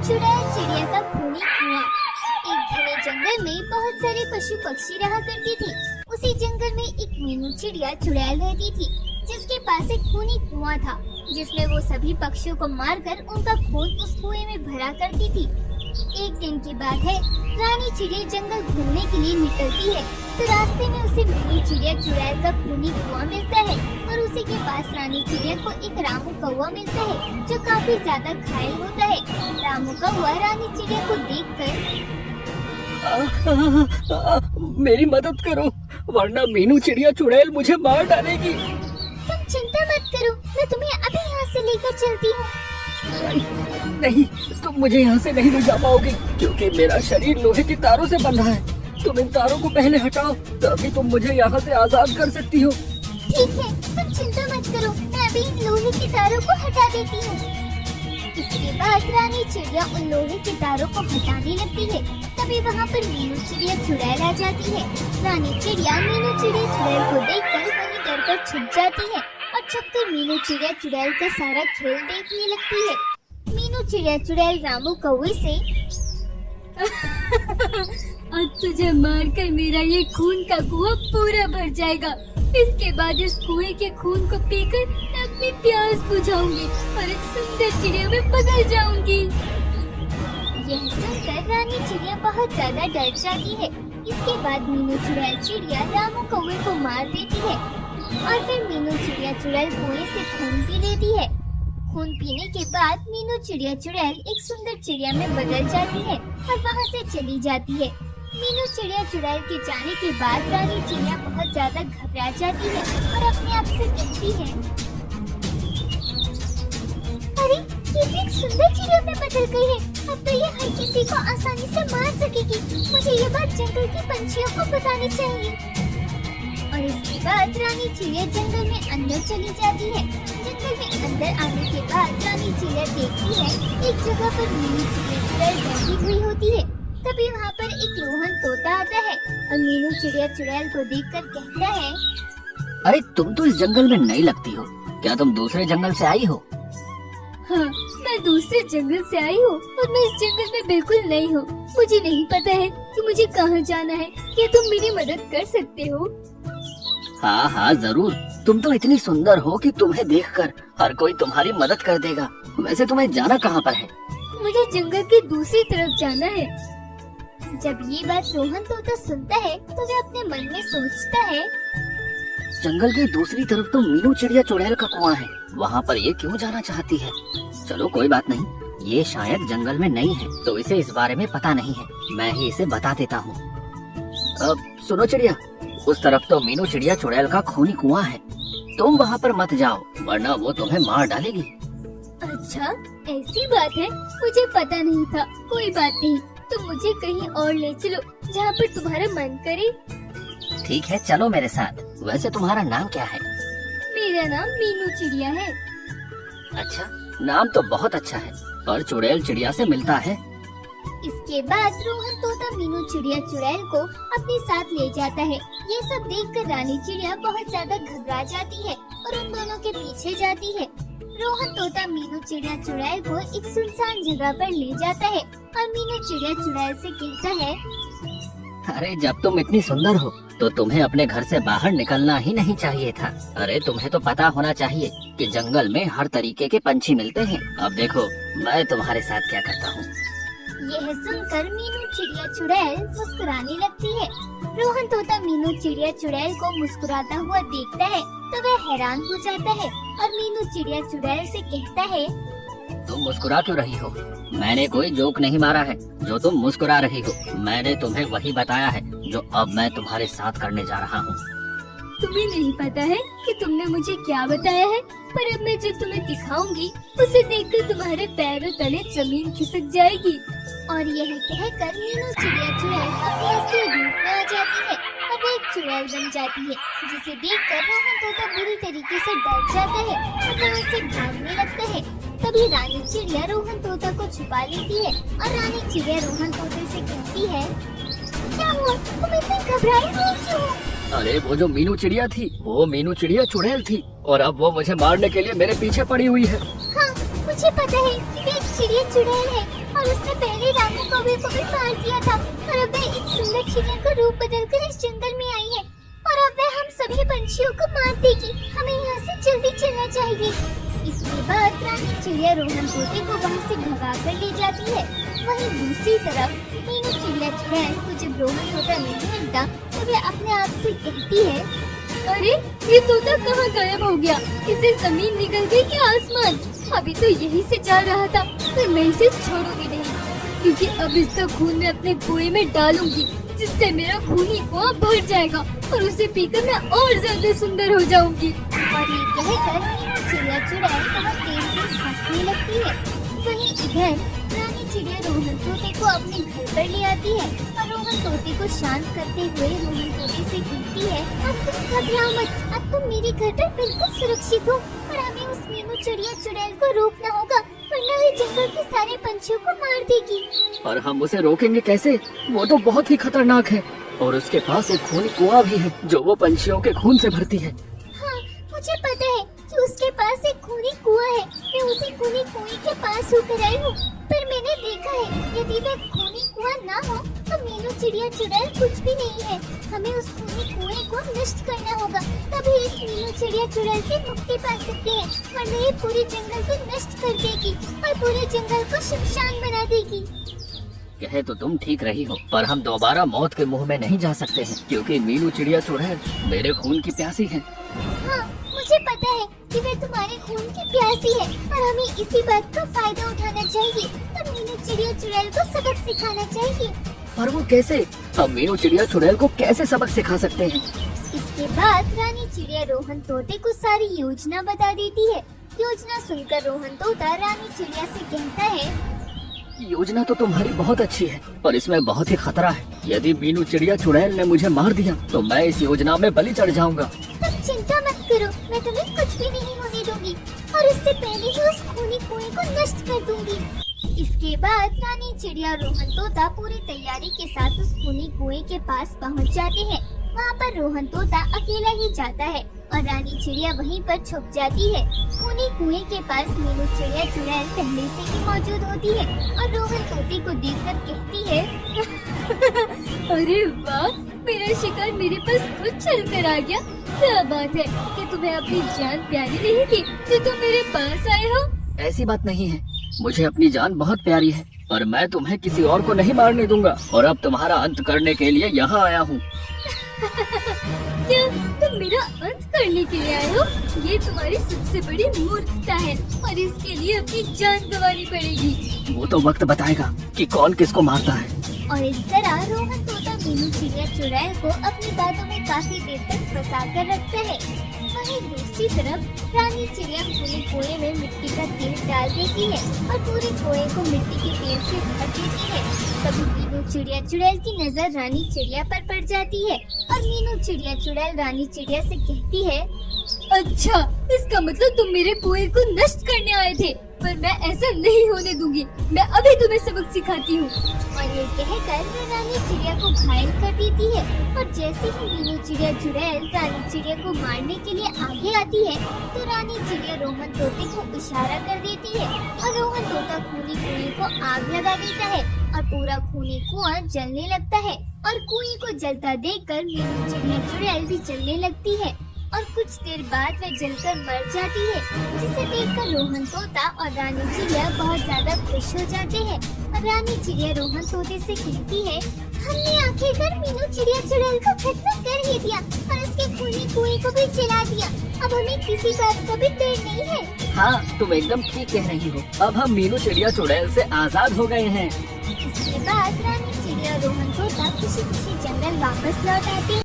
चुड़ैल चिड़िया का खूनी कुआं। एक घने जंगल में बहुत सारे पशु पक्षी रहा करते थे। उसी जंगल में एक मीनू चिड़िया चुड़ैल रहती थी, जिसके पास एक खूनी कुआं था, जिसमें वो सभी पक्षियों को मारकर उनका खून उस कुएं में भरा करती थी। एक दिन की बात है, रानी चिड़िया जंगल घूमने के लिए निकलती है, तो रास्ते में उसे मीनू चिड़िया चुड़ैल का खूनी कुआं मिलता है और उसी के पास रानी चिड़िया को एक रामू कौवा मिलता है, जो काफी ज्यादा घायल होता है। रामू कौवा रानी चिड़िया को देखकर मेरी मदद करो, वरना मीनू चिड़िया चुड़ैल मुझे मार डालेगी। तुम चिंता मत करो, मैं तुम्हें अभी यहाँ से लेकर चलती हूँ। नहीं, तुम मुझे यहाँ से नहीं ले जा पाओगे, क्योंकि मेरा शरीर लोहे के तारों से बंधा है। तुम इन तारों को पहले हटाओ, तभी तुम मुझे यहाँ से आजाद कर सकती हो। ठीक है, तुम चिंता मत करो, मैं अभी इन लोहे के तारों को हटा देती हूँ। इसके बाद रानी चिड़िया उन लोहे के तारों को हटाने लगती है। तभी वहाँ पर मीनू चिड़िया चुड़ैल आ जाती है। रानी चिड़िया मीनू चिड़िया चुड़ैल को देखकर वहीं डरकर छुप जाती है और छुपकर मीनू चिड़िया चुड़ैल का सारा खेल देखने लगती है। मीनू चिड़िया चुड़ैल रामू कौवे से आज तुझे मारकर मेरा ये खून का कुआं पूरा भर जाएगा। इसके बाद इस कुएं के खून को पीकर मैं अपनी प्यास बुझाऊंगी और एक सुंदर चिड़िया में बदल जाऊंगी। यह सुनकर रानी चिड़िया बहुत ज्यादा डर जाती है। इसके बाद मीनू चुड़ैल चिड़िया रामू कौवे को मार देती है और फिर मीनू चिड़िया चुड़ैल कुएं से खून पी लेती है। खून पीने के बाद मीनू चिड़िया चुड़ैल एक सुंदर चिड़िया में बदल जाती है और वहाँ से चली जाती है। मीनू चिड़िया चुड़ैल के जाने के बाद रानी चिड़िया बहुत ज्यादा घबरा जाती है और अपने आप से कहती है, अरे ये तो एक सुंदर चिड़िया में बदल गई है। अब तो ये हर किसी को आसानी से मार सकेगी। मुझे ये बात जंगल की पंछियों को बतानी चाहिए। और इसके बाद रानी चिड़िया जंगल में अंदर चली जाती है। जंगल में अंदर आने के बाद रानी चिड़िया देखती है एक जगह पर मीनू चिड़िया चुड़ैल बैठी हुई होती है। तभी वहाँ पर एक रोहन तोता आता है और मीनू चिड़िया चुड़ैल को देखकर कहता है, अरे तुम तो इस जंगल में नहीं लगती हो, क्या तुम दूसरे जंगल से आई हो? हाँ, मैं दूसरे जंगल से आई हूँ और मैं इस जंगल में बिल्कुल नहीं हूँ। मुझे नहीं पता है कि मुझे कहाँ जाना है। क्या तुम मेरी मदद कर सकते हो? हाँ हाँ जरूर, तुम तो इतनी सुंदर हो कि तुम्हें देखकर हर कोई तुम्हारी मदद कर देगा। वैसे तुम्हें जाना कहाँ पर है? मुझे जंगल की दूसरी तरफ जाना है। जब ये बात रोहन तोता सुनता है तो वह अपने मन में सोचता है, जंगल की दूसरी तरफ तो मीनू चिड़िया चुड़ैल का कुआं है, वहाँ पर ये क्यों जाना चाहती है? चलो कोई बात नहीं, ये शायद जंगल में नहीं है, तो इसे इस बारे में पता नहीं है। मैं ही इसे बता देता हूँ। अब सुनो चिड़िया, उस तरफ तो मीनू चिड़िया चुड़ैल का खूनी कुआं है। तुम वहाँ पर मत जाओ, वरना वो तुम्हें मार डालेगी। अच्छा, ऐसी बात है, मुझे पता नहीं था। कोई बात नहीं, तुम मुझे कहीं और ले चलो जहाँ पर तुम्हारा मन करे। ठीक है, चलो मेरे साथ। वैसे तुम्हारा नाम क्या है? मेरा नाम मीनू चिड़िया है। अच्छा, नाम तो बहुत अच्छा है, पर चुड़ैल चिड़िया से मिलता है। इसके बाद रोहन तोता मीनू चिड़िया चुड़ैल को अपने साथ ले जाता है। ये सब देखकर रानी चिड़िया बहुत ज्यादा घबरा जाती है और उन दोनों के पीछे जाती है। रोहन तोता मीनू चिड़िया चुड़ैल को एक सुनसान जगह पर ले जाता है और मीनू चिड़िया चुड़ैल से कहता है, अरे जब तुम इतनी सुंदर हो तो तुम्हें अपने घर से बाहर निकलना ही नहीं चाहिए था। अरे तुम्हें तो पता होना चाहिए कि जंगल में हर तरीके के पंछी मिलते हैं। अब देखो मैं तुम्हारे साथ क्या करता हूँ। यह सुनकर मीनू चिड़िया चुड़ैल मुस्कुराने लगती है। रोहन तोता मीनू चिड़िया चुड़ैल को मुस्कुराता हुआ देखता है तो वह हैरान हो जाता है और मीनू चिड़िया चुड़ैल से कहता है, तुम मुस्कुरा क्यों रही हो? मैंने कोई जोक नहीं मारा है जो तुम मुस्कुरा रही हो। मैंने तुम्हें वही बताया है जो अब मैं तुम्हारे साथ करने जा रहा हूँ। तुम्हें नहीं पता है कि तुमने मुझे क्या बताया है, पर अब मैं जो तुम्हें दिखाऊंगी उसे देखकर तुम्हारे पैरों तले जमीन खिसक जाएगी। और यह कहकर मीनू चिड़िया चुड़ैल अपने असली रूप में आ जाती है और वह एक चुड़ैल बन जाती है, जिसे देखकर रोहन तोता बुरी तरीके से डर जाता है और वहाँ से भागने लगता है। तभी रानी चिड़िया रोहन तोता को छुपा लेती है और रानी चिड़िया रोहन तोते से कहती है, क्या हुआ, तुम इतनी घबराई हुई क्यों? अरे वो जो मीनू चिड़िया थी वो मीनू चिड़िया चुड़ैल थी और अब वो मुझे मारने के लिए मेरे पीछे पड़ी हुई है। हाँ, मुझे पता है कि वे एक चिड़िया चुड़ैल है और उसने पहले रामू कौवे को भी मार दिया था और अब वह एक सुंदर चिड़िया का रूप बदलकर इस जंगल में आई है और अब वह हम सभी पंछियों को मार देगी। हमें यहाँ से जल्दी चलना चाहिए। इसके बाद रानी चिड़िया रोहन तोते को वहाँ से भगा कर ले जाती है। वहीं दूसरी तरफ मीनू चिड़िया चुड़ैल को जब रोहन तोता नहीं मिलता तो वह अपने आप से कहती है, अरे ये तोता कहाँ गायब हो गया? इसे जमीन निकल गई कि आसमान? अभी तो यहीं से जा रहा था, पर मैं इसे छोड़ूंगी नहीं, क्योंकि अब इसका खून मैं अपने कुएं में डालूंगी, जिससे मेरा खूनी कुआं भर जाएगा और उसे पीकर मैं और ज्यादा सुंदर हो जाऊंगी। और ये कहकर मीनू चिड़िया चुड़ैल बहुत तेज तेज हंसने लगती है। वहीं इधर रानी चिड़िया रोहन तोते को अपने घर पर ले आती है और रोहन तोते को शांत करते हुए रोहन तोते से कहती है, अब तुम घबराओ मत, अब तुम मेरे घर पर बिल्कुल सुरक्षित हो और हमें उस मीनू चिड़िया चुड़ैल को रोकना होगा, वरना वे जंगल के सारे पंछियों को मार देगी। और हम उसे रोकेंगे कैसे? वो तो बहुत ही खतरनाक है और उसके पास एक खूनी कुआं भी है जो वो पंछियों के खून से भरती है। हाँ, मुझे पता है कि उसके पास एक खूनी कुआं है। मैं उसी खूनी कुएं के पास होकर आई हूँ, पर मैंने देखा है यदि वह खूनी कुआं ना हो तो मीनू चिड़िया चुड़ैल कुछ भी नहीं है। हमें उस खूनी कुएं को नष्ट करना होगा, तभी इस मीनू चिड़िया चुड़ैल से मुक्ति पा सकते हैं, वरना ये पूरे जंगल को नष्ट कर देगी और पूरे जंगल को शमशान बना देगी। कहे तो तुम ठीक रही हो, पर हम दोबारा मौत के मुंह में नहीं जा सकते हैं, क्योंकि मीनू चिड़िया चुड़ैल मेरे खून की प्यासी है। हाँ, मुझे पता है कि वे तुम्हारे खून की प्यासी है और हमें इसी बात का फायदा उठाना चाहिए और मीनू चिड़िया चुड़ैल को सबक सिखाना चाहिए। पर वो कैसे? हम मीनू चिड़िया चुड़ैल को कैसे सबक सिखा सकते हैं? इसके बाद रानी चिड़िया रोहन तोते को सारी योजना बता देती है। योजना सुनकर रोहन तोता रानी चिड़िया से कहता है, योजना तो तुम्हारी बहुत अच्छी है, पर इसमें बहुत ही खतरा है। यदि मीनू चिड़िया चुड़ैल ने मुझे मार दिया तो मैं इस योजना में बलि चढ़ जाऊंगा। तुम चिंता मत करो, मैं तुम्हें कुछ भी नहीं होने दूंगी और इससे पहले ही उस खूनी कुएं को नष्ट कर दूंगी। इसके बाद रानी चिड़िया रोहन तोता पूरी तैयारी के साथ उस खूनी कुएं के पास पहुंच जाते हैं। वहाँ पर रोहन तोता अकेला ही जाता है और रानी चिड़िया वहीं पर छुप जाती है। खूनी कुएं के पास मीनू चिड़िया चुड़ैल पहले से ही मौजूद होती है और रोहन तोते को देखकर कहती है, अरे वाह, मेरा शिकार मेरे पास खुद चल कर आ गया। क्या बात है कि तुम्हें अपनी जान प्यारी नहीं थी जो तुम मेरे पास आए हो? ऐसी बात नहीं है, मुझे अपनी जान बहुत प्यारी है, पर मैं तुम्हें किसी और को नहीं मारने दूंगा और अब तुम्हारा अंत करने के लिए यहाँ आया हूँ। क्या तुम मेरा अंत करने के लिए आए हो? ये तुम्हारी सबसे बड़ी मूर्खता है और इसके लिए अपनी जान गंवानी पड़ेगी। वो तो वक्त बताएगा कि कौन किसको मारता है। और इस तरह रोहन तोता मीनू चिड़िया चुड़ैल को अपनी बातों में काफी देर तक फंसा कर रखता है। वहीं दूसरी तरफ रानी चिड़िया पूरे कुएं में मिट्टी का तेल डाल देती है और पूरे कुएं को मिट्टी के तेल से भर देती है। तभी मीनू चिड़िया चुड़ैल की नजर रानी चिड़िया पर पड़ जाती है और मीनू चिड़िया चुड़ैल रानी चिड़िया से कहती है, अच्छा, इसका मतलब तुम मेरे कुएं को नष्ट करने आए थे, पर मैं ऐसा नहीं होने दूंगी। मैं अभी तुम्हें सबक सिखाती हूँ। और ये कहकर वो रानी चिड़िया को घायल कर देती है और जैसे ही मीनू चिड़िया चुड़ैल रानी चिड़िया को मारने के लिए आगे आती है तो रानी चिड़िया रोहन तोते को इशारा कर देती है और रोहन तोता खूनी कुएं को आग लगा देता है और पूरा खूनी कुआं जलने लगता है और कुएं को जलता देखकर मीनू चिड़िया चुड़ैल भी जलने लगती है और कुछ देर बाद वह जलकर मर जाती है, जिसे देखकर रोहन तोता और रानी चिड़िया बहुत ज्यादा खुश हो जाते हैं और रानी चिड़िया रोहन तोते से कहती है, हमने आखिरकार मीनू चिड़िया चुड़ैल को खत्म कर ही दिया और उसके खूनी कुएं को भी जला दिया। अब हमें किसी बात का भी डर नहीं है। हाँ, तुम एकदम ठीक कह रही हो। अब हम मीनू चिड़िया चुड़ैल से आजाद हो गए हैं। इसके बाद रानी चिड़िया रोहन तोता खुशी खुशी जंगल वापस लौट आते हैं।